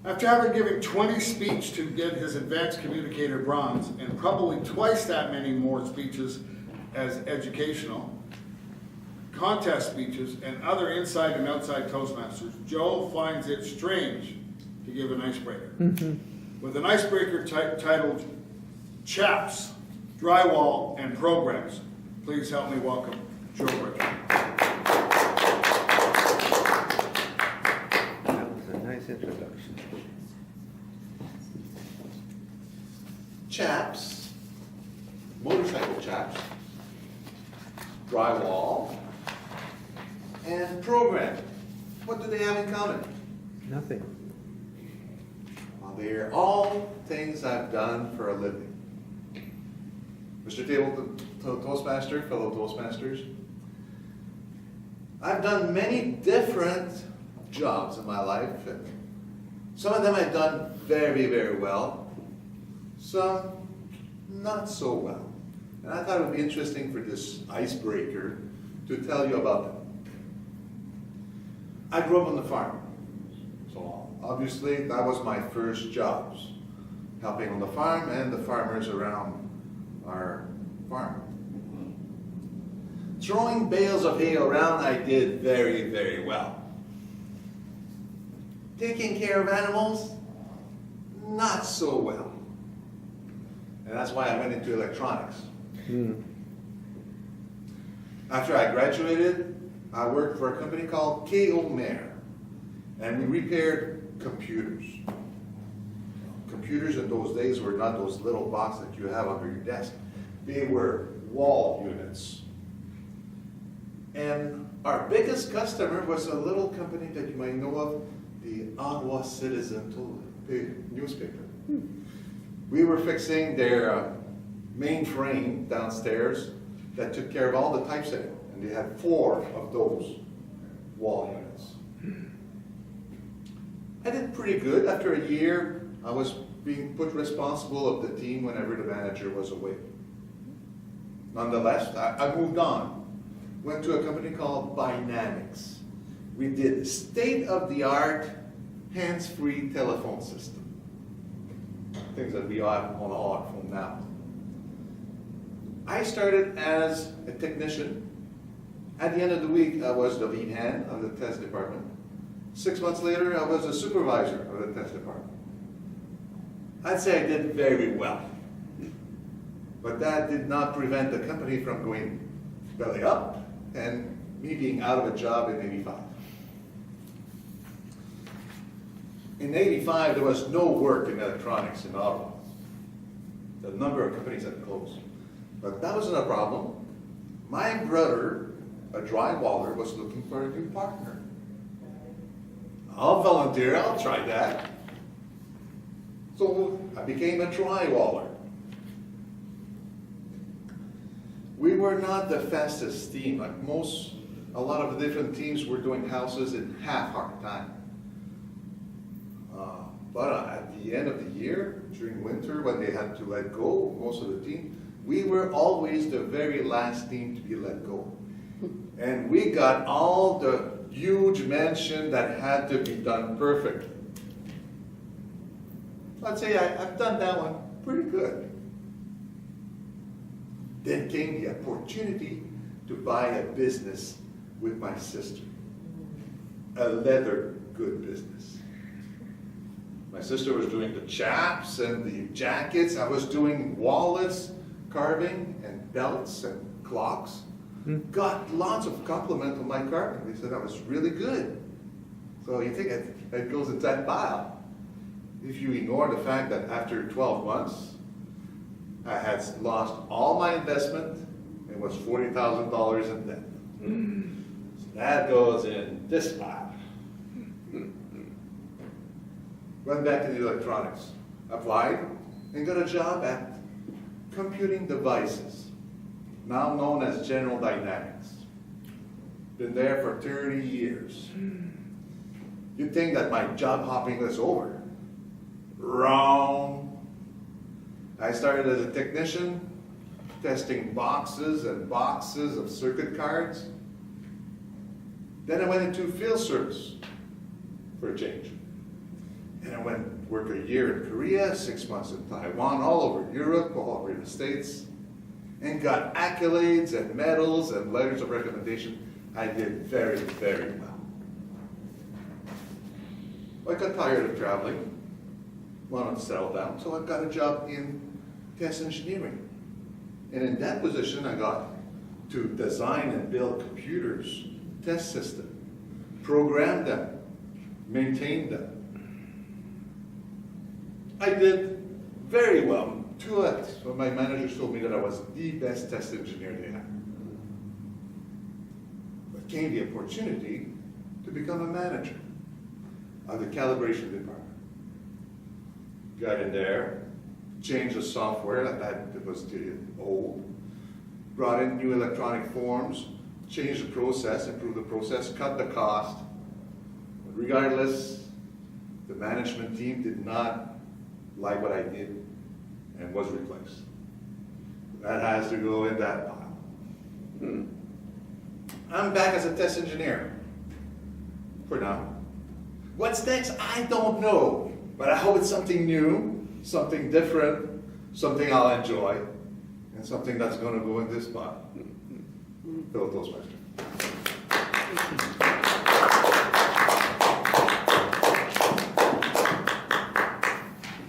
After having given 20 speeches to get his advanced communicator bronze and probably twice that many more speeches as educational, contest speeches, and other inside and outside Toastmasters, Joe finds it strange to give an icebreaker. With an icebreaker titled Chaps, Drywall, and Programs, please help me welcome Joe Bricker. That was a nice introduction. Chaps, motorcycle chaps, drywall, and program. What do they have in common? Nothing. Well, they're all things I've done for a living. Mr. Toastmaster, fellow Toastmasters, I've done many different jobs in my life, and some of them I've done very, very well, some not so well. And I thought it would be interesting for this icebreaker to tell you about them. I grew up on the farm, so obviously that was my first jobs, helping on the farm and the farmers around our farm. Throwing bales of hay around I did very, very well. Taking care of animals, not so well. And that's why I went into electronics. After I graduated, I worked for a company called K.O. Mayer, and we repaired computers. Computers in those days were not those little boxes that you have under your desk. They were wall units. And our biggest customer was a little company that you might know of, the Ottawa Citizen newspaper. We were fixing their mainframe downstairs that took care of all the typesetting, and they had 4 of those wall units. I did pretty good. After a year, I was being put responsible of the team whenever the manager was away. Nonetheless, I moved on. Went to a company called Dynamics. We did state-of-the-art hands-free telephone system. Things that we have on our phone now. I started as a technician. At the end of the week, I was the lead hand of the test department. 6 months later, I was a supervisor of the test department. I'd say I did very well. But that did not prevent the company from going belly up and me being out of a job in '85. In '85, there was no work in electronics in Ottawa. The number of companies had closed. But that wasn't a problem. My brother, a drywaller, was looking for a new partner. I'll volunteer, I'll try that. So I became a drywaller. We were not the fastest team. Like a lot of the different teams were doing houses in half our time. But at the end of the year, during winter, when they had to let go, most of the team, we were always the very last team to be let go. And we got all the huge mansion that had to be done perfectly. I'd say I've done that one pretty good. Then came the opportunity to buy a business with my sister. A leather good business. My sister was doing the chaps and the jackets. I was doing wallets, carving, and belts and clocks. Got lots of compliments on my carving. They said I was really good. So you think it goes in that pile. If you ignore the fact that after 12 months, I had lost all my investment and was $40,000 in debt. So that goes in this pile. Went back to the electronics, applied, and got a job at Computing Devices, now known as General Dynamics. Been there for 30 years. You'd think that my job hopping was over. Wrong. I started as a technician, testing boxes and boxes of circuit cards. Then I went into field service for a change. And I went work a year in Korea, 6 months in Taiwan, all over Europe, all over the States, and got accolades and medals and letters of recommendation. I did very, very well. I got tired of traveling, wanted to settle down, so I got a job in test engineering. And in that position, I got to design and build computers, test systems, program them, maintain them. I did very well. So my managers told me that I was the best test engineer they had. But came the opportunity to become a manager of the calibration department. Got in there, changed the software that was old, brought in new electronic forms, changed the process, improved the process, cut the cost. But regardless, the management team did not like what I did and was replaced. That has to go in that pile. I'm back as a test engineer for now. What's next? I don't know, but I hope it's something new, something different, something I'll enjoy, and something that's going to go in this pile. Toastmaster.